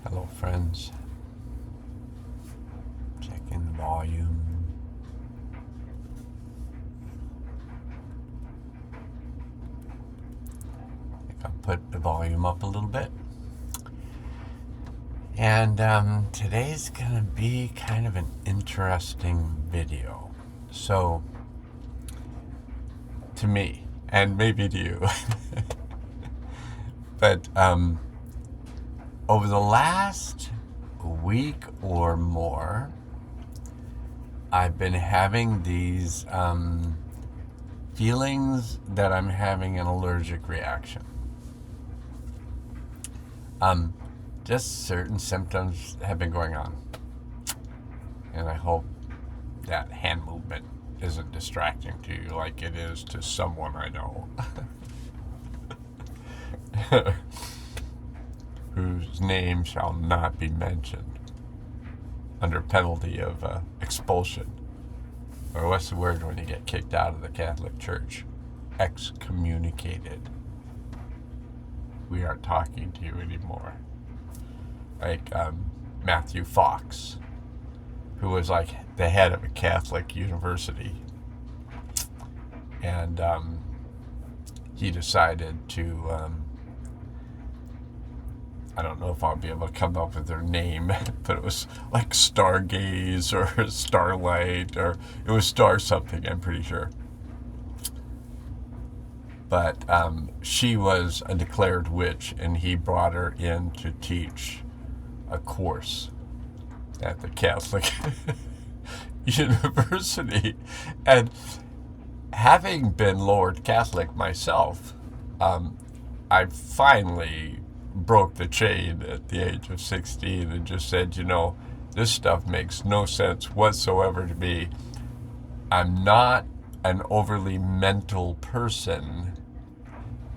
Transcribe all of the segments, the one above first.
Hello, friends. Checking the volume. I think I'll put the volume up a little bit. And today's going to be kind of an interesting video. So, to me, and maybe to you, but over the last week or more, I've been having these feelings that I'm having an allergic reaction. Just certain symptoms have been going on. And I hope that hand movement isn't distracting to you like it is to someone I know. Whose name shall not be mentioned under penalty of expulsion. Or what's the word when you get kicked out of the Catholic Church? Excommunicated. We aren't talking to you anymore. Like Matthew Fox, who was like the head of a Catholic university. And he decided to, I don't know if I'll be able to come up with their name, but it was like Stargaze or Starlight, or it was Star something, I'm pretty sure. But she was a declared witch, and he brought her in to teach a course at the Catholic University. And having been Lord Catholic myself, I finally broke the chain at the age of 16 and just said, this stuff makes no sense whatsoever to me. I'm not an overly mental person,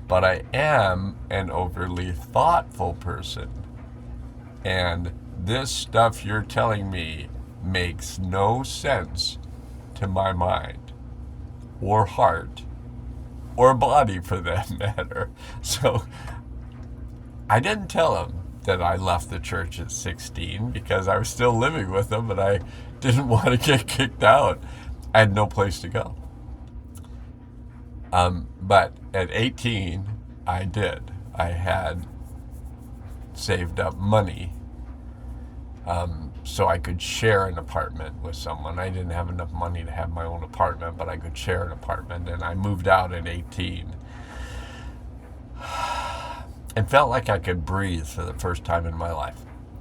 but I am an overly thoughtful person. And this stuff you're telling me makes no sense to my mind or heart or body, for that matter. So I didn't tell him that I left the church at 16 because I was still living with them and I didn't want to get kicked out. I had no place to go. But at 18, I did. I had saved up money so I could share an apartment with someone. I didn't have enough money to have my own apartment, but I could share an apartment, and I moved out at 18 and felt like I could breathe for the first time in my life.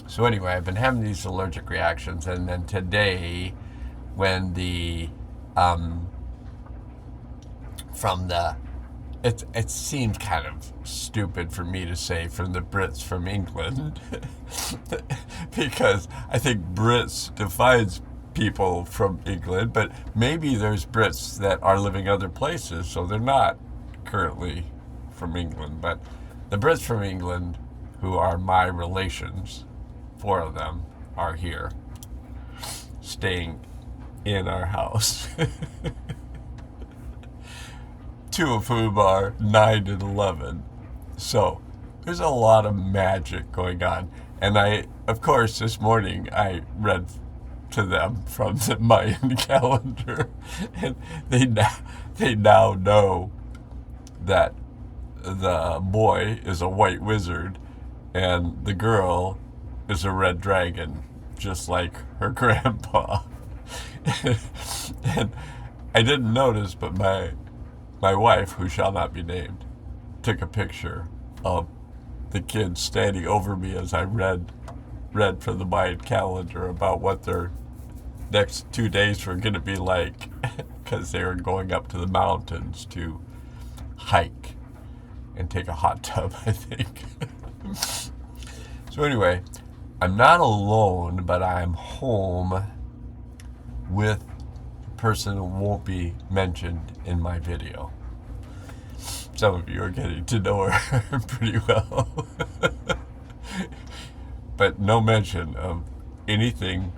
So anyway, I've been having these allergic reactions, and then today, when it seemed kind of stupid for me to say from the Brits from England because I think Brits defines people from England, but maybe there's Brits that are living other places, so they're not currently from England. But the Brits from England, who are my relations, 4 of them are here, staying in our house. 2 of whom are 9 and 11. So there's a lot of magic going on. And of course, this morning I read to them from the Mayan calendar, and they now know that the boy is a white wizard and the girl is a red dragon, just like her grandpa. And I didn't notice, but my wife, who shall not be named, took a picture of the kids standing over me as I read from the Mayan calendar about what their next 2 days were going to be like, because they were going up to the mountains to hike and take a hot tub, I think. So anyway, I'm not alone, but I'm home with a person who won't be mentioned in my video. Some of you are getting to know her pretty well. But no mention of anything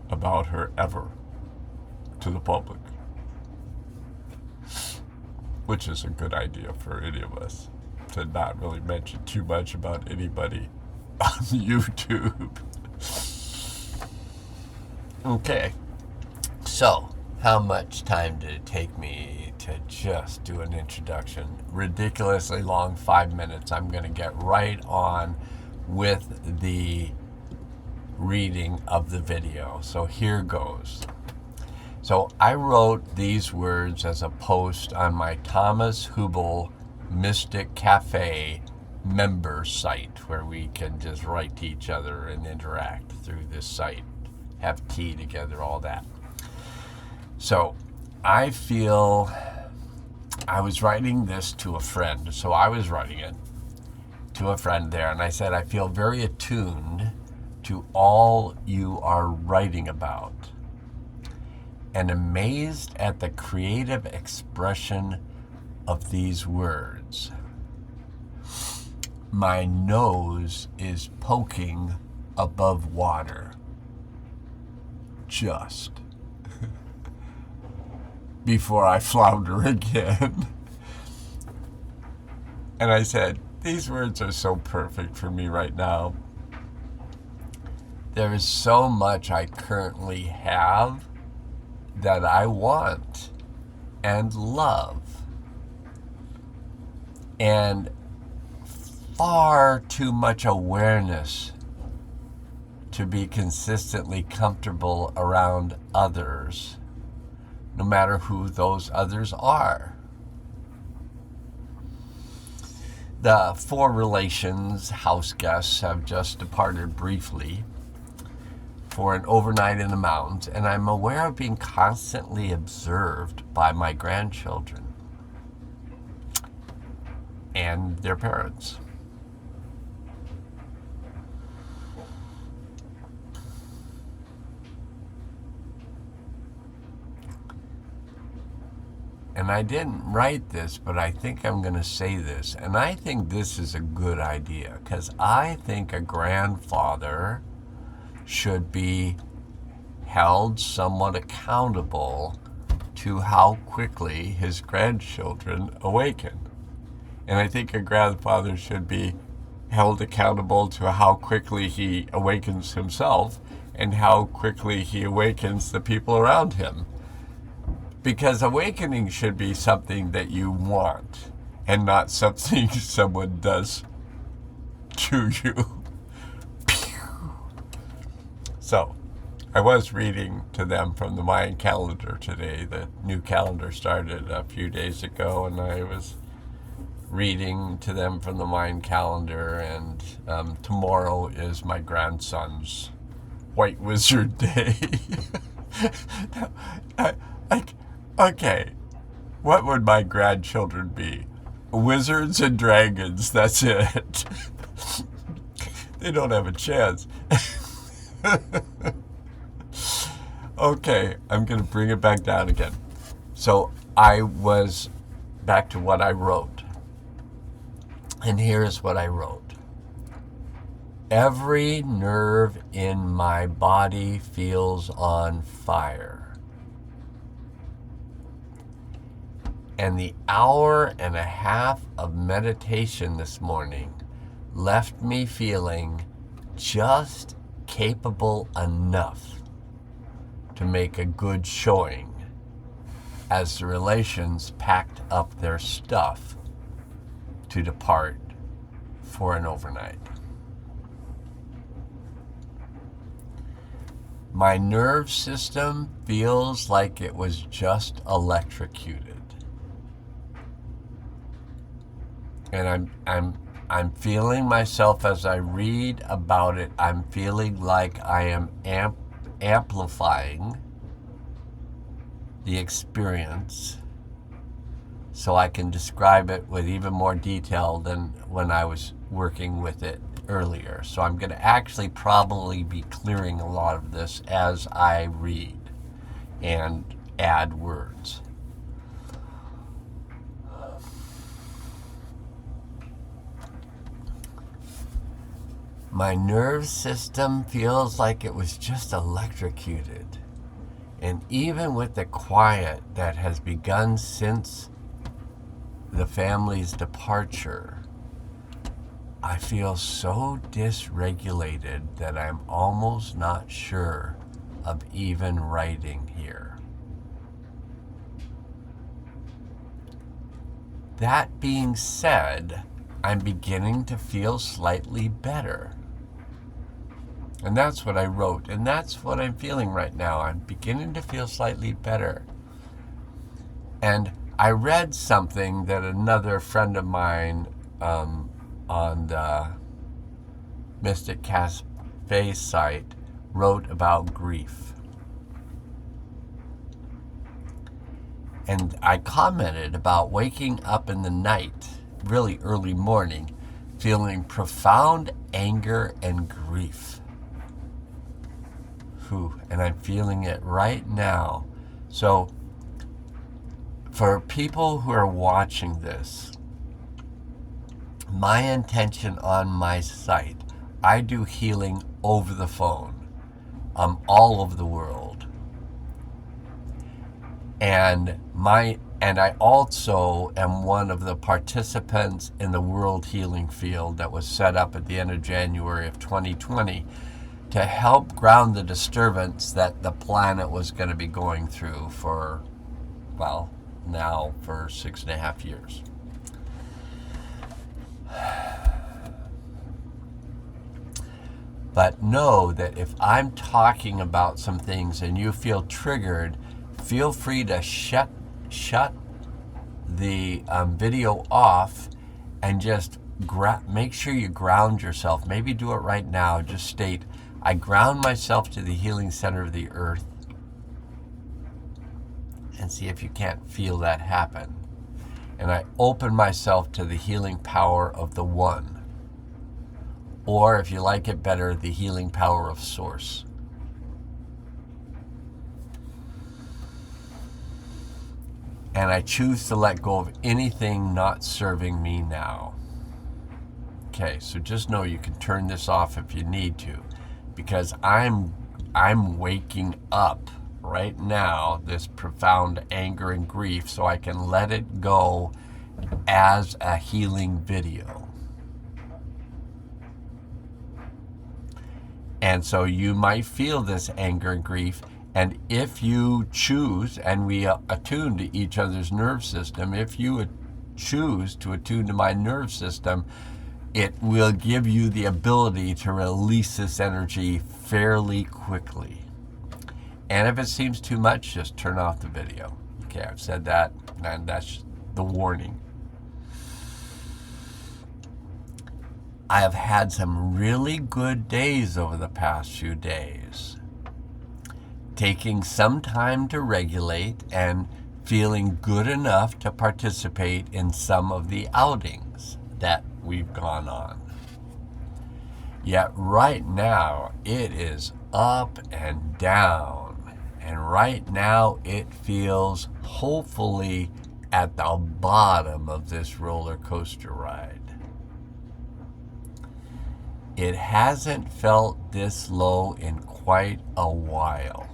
about her ever to the public. Which is a good idea for any of us, to not really mention too much about anybody on YouTube. Okay, so how much time did it take me to just do an introduction? Ridiculously long, 5 minutes. I'm going to get right on with the reading of the video. So here goes. So I wrote these words as a post on my Thomas Hubel Mystic Cafe member site, where we can just write to each other and interact through this site, have tea together, all that. So I feel I was writing this to a friend. So I was writing it to a friend there, and I said, I feel very attuned to all you are writing about and amazed at the creative expression of these words. My nose is poking above water. Just before I flounder again. And I said, these words are so perfect for me right now. There is so much I currently have that I want and love. And far too much awareness to be consistently comfortable around others, no matter who those others are. The 4 relations house guests have just departed briefly for an overnight in the mountains, and I'm aware of being constantly observed by my grandchildren and their parents. And I didn't write this, but I think I'm going to say this. And I think this is a good idea, because I think a grandfather should be held somewhat accountable to how quickly his grandchildren awaken. And I think a grandfather should be held accountable to how quickly he awakens himself and how quickly he awakens the people around him. Because awakening should be something that you want and not something someone does to you. So, I was reading to them from the Mayan calendar today. The new calendar started a few days ago, and I was reading to them from the Mayan calendar, and tomorrow is my grandson's White Wizard Day. Okay, what would my grandchildren be? Wizards and dragons, that's it. They don't have a chance. Okay, I'm going to bring it back down again. So I was back to what I wrote. And here's what I wrote. Every nerve in my body feels on fire. And the hour and a half of meditation this morning left me feeling just capable enough to make a good showing as the relations packed up their stuff to depart for an overnight. My nerve system feels like it was just electrocuted. And I'm feeling myself as I read about it. I'm feeling like I am amplifying the experience so I can describe it with even more detail than when I was working with it earlier. So I'm going to actually probably be clearing a lot of this as I read and add words. My nerve system feels like it was just electrocuted. And even with the quiet that has begun since the family's departure, I feel so dysregulated that I'm almost not sure of even writing here. That being said, I'm beginning to feel slightly better. And that's what I wrote, and that's what I'm feeling right now. I'm beginning to feel slightly better. And I read something that another friend of mine on the Mystic Cafe site wrote about grief. And I commented about waking up in the night, really early morning, feeling profound anger and grief. And I'm feeling it right now. So for people who are watching this, my intention on my site, I do healing over the phone, all over the world. And I also am one of the participants in the World Healing Field that was set up at the end of January of 2020 to help ground the disturbance that the planet was going to be going through for, well, now for 6.5 years. But know that if I'm talking about some things and you feel triggered, feel free to shut the video off and just make sure you ground yourself. Maybe do it right now. Just state, I ground myself to the healing center of the earth, and see if you can't feel that happen. And I open myself to the healing power of the One. Or if you like it better, the healing power of Source. And I choose to let go of anything not serving me now. Okay, so just know you can turn this off if you need to, because I'm waking up right now, this profound anger and grief, so I can let it go as a healing video. And so you might feel this anger and grief, and if you choose, and we attune to each other's nerve system, if you choose to attune to my nerve system, it will give you the ability to release this energy fairly quickly. And if it seems too much, just turn off the video. Okay, I've said that, and that's the warning. I have had some really good days over the past few days. Taking some time to regulate and feeling good enough to participate in some of the outings that we've gone on. Yet right now, it is up and down. And right now, it feels hopefully at the bottom of this roller coaster ride. It hasn't felt this low in quite a while.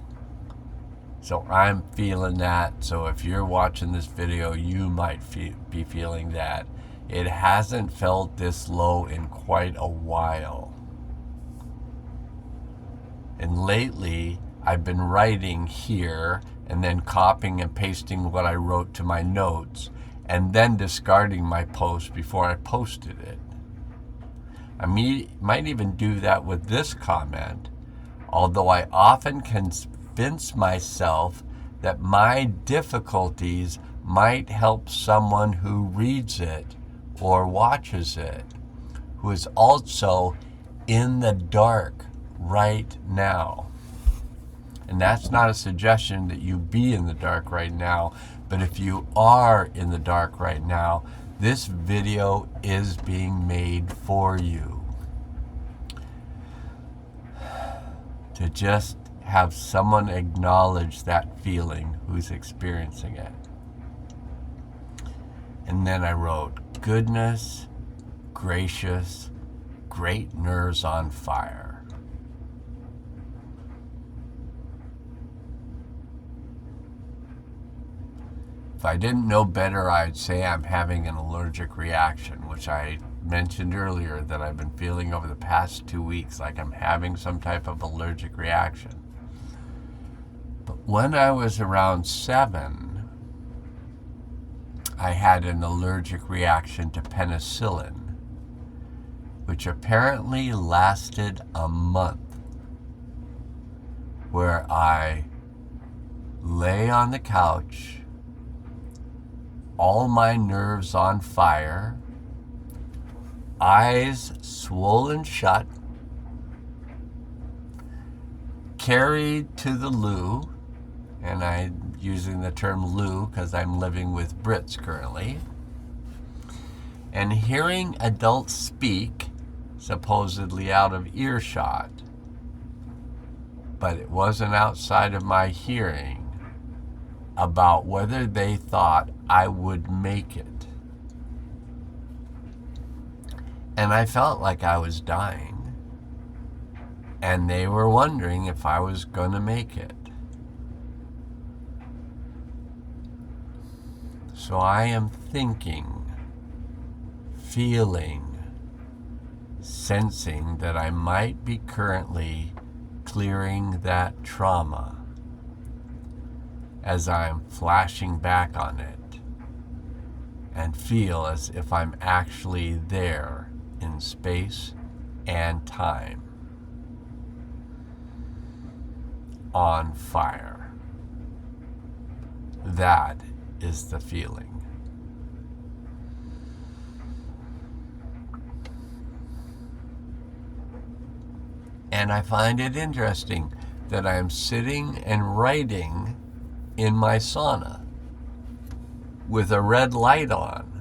So I'm feeling that. So if you're watching this video, you might be feeling that. It hasn't felt this low in quite a while. And lately, I've been writing here and then copying and pasting what I wrote to my notes and then discarding my post before I posted it. I might even do that with this comment, although I often convince myself that my difficulties might help someone who reads it or watches it, who is also in the dark right now. And that's not a suggestion that you be in the dark right now, but if you are in the dark right now, this video is being made for you. To just have someone acknowledge that feeling who's experiencing it. And then I wrote, goodness, gracious, great nerves on fire. If I didn't know better, I'd say I'm having an allergic reaction, which I mentioned earlier that I've been feeling over the past 2 weeks like I'm having some type of allergic reaction. But when I was around 7, I had an allergic reaction to penicillin, which apparently lasted a month, where I lay on the couch, all my nerves on fire, eyes swollen shut, carried to the loo, and I'm using the term loo because I'm living with Brits currently, and hearing adults speak, supposedly out of earshot, but it wasn't outside of my hearing, about whether they thought I would make it. And I felt like I was dying, and they were wondering if I was going to make it. So I am thinking, feeling, sensing that I might be currently clearing that trauma as I'm flashing back on it, and feel as if I'm actually there in space and time, on fire. That is the feeling. And I find it interesting that I'm sitting and writing in my sauna with a red light on,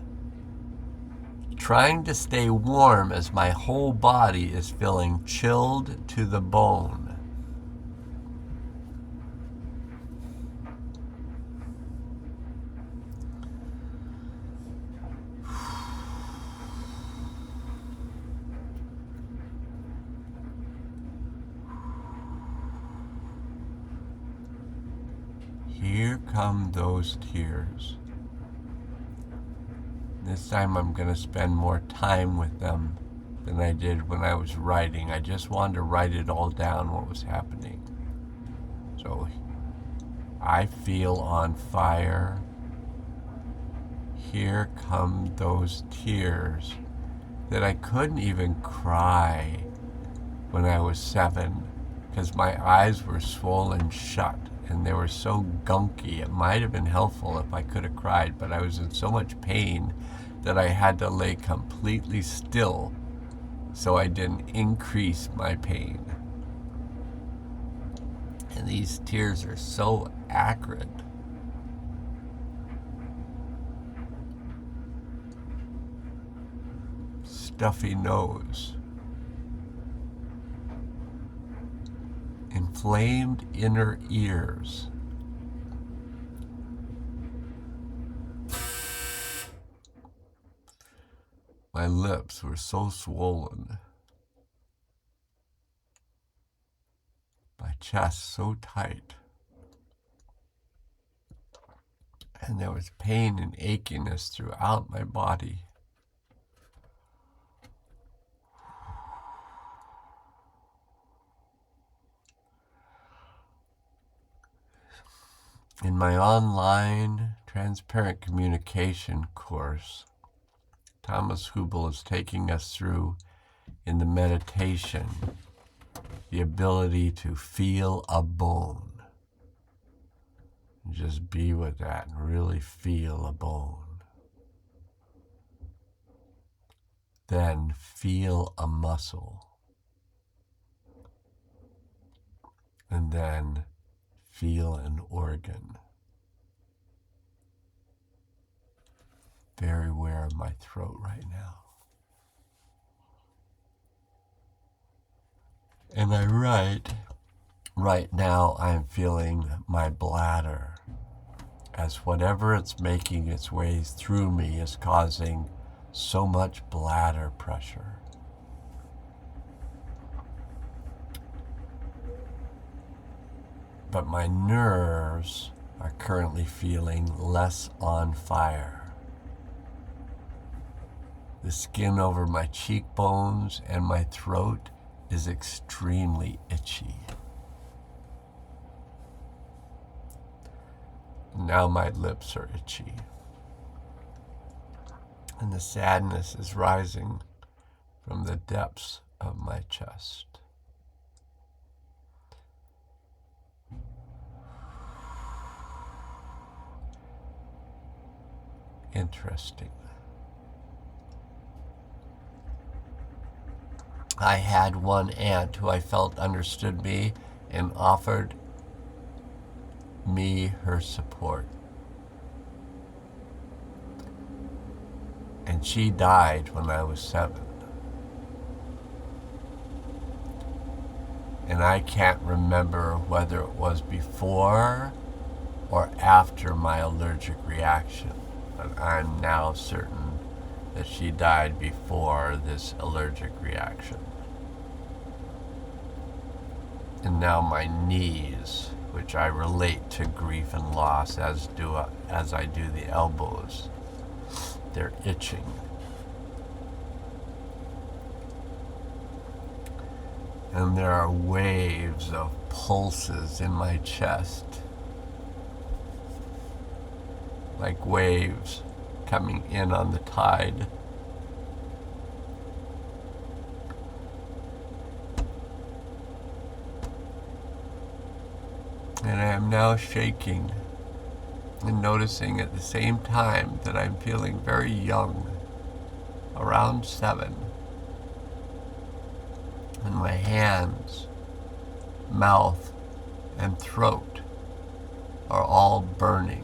trying to stay warm as my whole body is feeling chilled to the bone. Here come those tears. This time I'm going to spend more time with them than I did when I was writing. I just wanted to write it all down, what was happening. So I feel on fire. Here come those tears that I couldn't even cry when I was 7 because my eyes were swollen shut and they were so gunky. It might have been helpful if I could have cried, but I was in so much pain that I had to lay completely still so I didn't increase my pain. And these tears are so acrid. Stuffy nose. Inflamed inner ears. My lips were so swollen. My chest so tight. And there was pain and achiness throughout my body. In my online transparent communication course, Thomas Hubel is taking us through, in the meditation, the ability to feel a bone. Just be with that and really feel a bone. Then feel a muscle. And then feel an organ. Very aware of my throat right now. And I write, right now I'm feeling my bladder as whatever it's making its way through me is causing so much bladder pressure. But my nerves are currently feeling less on fire. The skin over my cheekbones and my throat is extremely itchy. Now my lips are itchy. And the sadness is rising from the depths of my chest. Interesting. I had one aunt who I felt understood me and offered me her support. And she died when I was 7. And I can't remember whether it was before or after my allergic reaction, but I'm now certain that she died before this allergic reaction. And now my knees, which I relate to grief and loss as I do the elbows, they're itching. And there are waves of pulses in my chest, like waves coming in on the tide. And I am now shaking and noticing at the same time that I'm feeling very young, around 7. And my hands, mouth, and throat are all burning.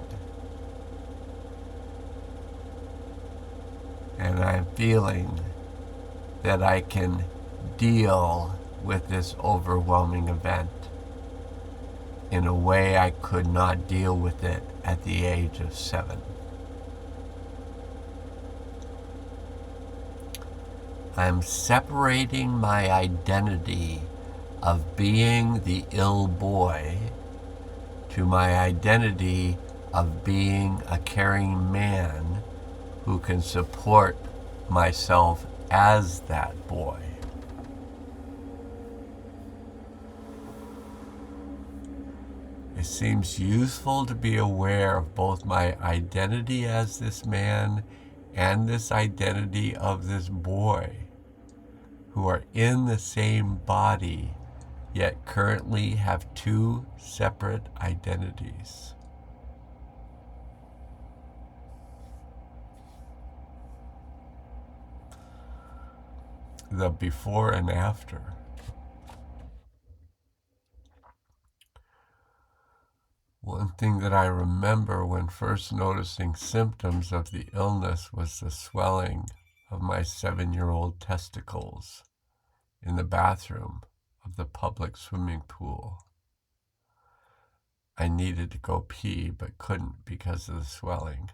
And I'm feeling that I can deal with this overwhelming event in a way I could not deal with it at the age of 7. I'm separating my identity of being the ill boy to my identity of being a caring man who can support myself as that boy. It seems useful to be aware of both my identity as this man and this identity of this boy, who are in the same body, yet currently have 2 separate identities. The before and after. One thing that I remember when first noticing symptoms of the illness was the swelling of my 7-year-old testicles in the bathroom of the public swimming pool. I needed to go pee but couldn't because of the swelling.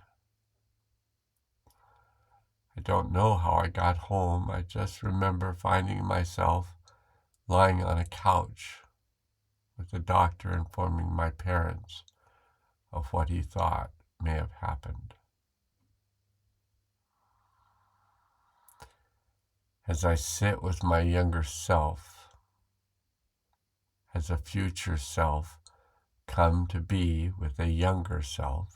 I don't know how I got home. I just remember finding myself lying on a couch with the doctor informing my parents of what he thought may have happened. As I sit with my younger self, has a future self come to be with a younger self?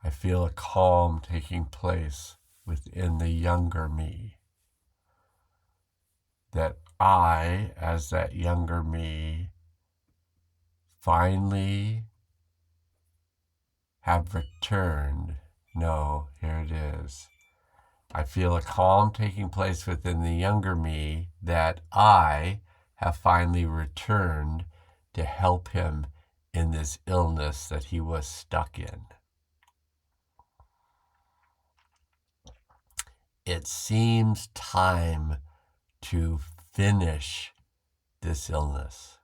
I feel a calm taking place within the younger me. That I, as that younger me, finally have returned. No, here it is. I feel a calm taking place within the younger me that I have finally returned to help him in this illness that he was stuck in. It seems time to finish this illness.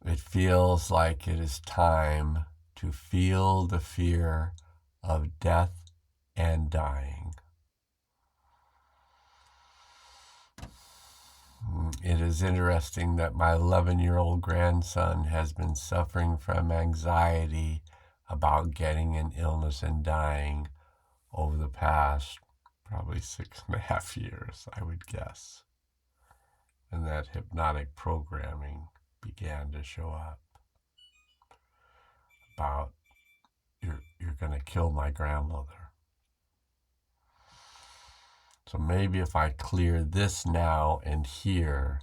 It feels like it is time to feel the fear of death and dying. It is interesting that my 11-year-old grandson has been suffering from anxiety about getting an illness and dying over the past probably 6.5 years, I would guess. And that hypnotic programming began to show up about you're going to kill my grandmother. So maybe if I clear this now and here,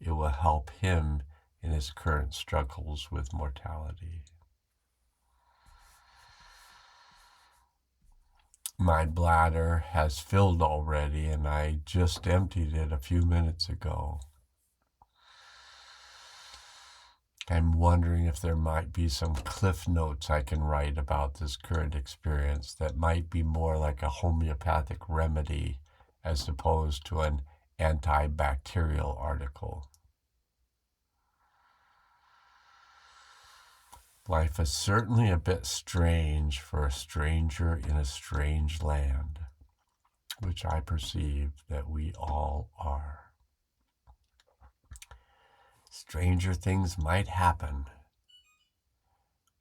it will help him in his current struggles with mortality. My bladder has filled already, and I just emptied it a few minutes ago. I'm wondering if there might be some cliff notes I can write about this current experience that might be more like a homeopathic remedy as opposed to an antibacterial article. Life is certainly a bit strange for a stranger in a strange land, which I perceive that we all are. Stranger things might happen.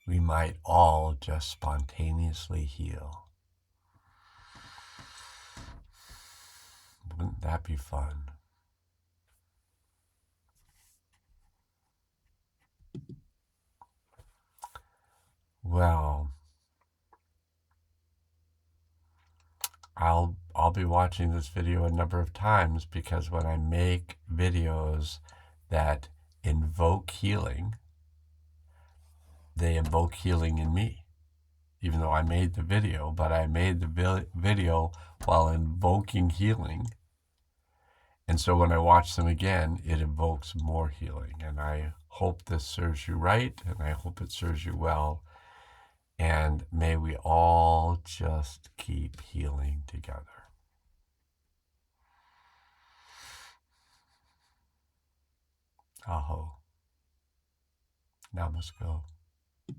We might all just spontaneously heal. Wouldn't that be fun? Well, I'll be watching this video a number of times, because when I make videos that invoke healing, they invoke healing in me. Even though I made the video, but I made the video while invoking healing. And so when I watch them again, it evokes more healing. And I hope this serves you right, and I hope it serves you well. And may we all just keep healing together. Aho. Namaste.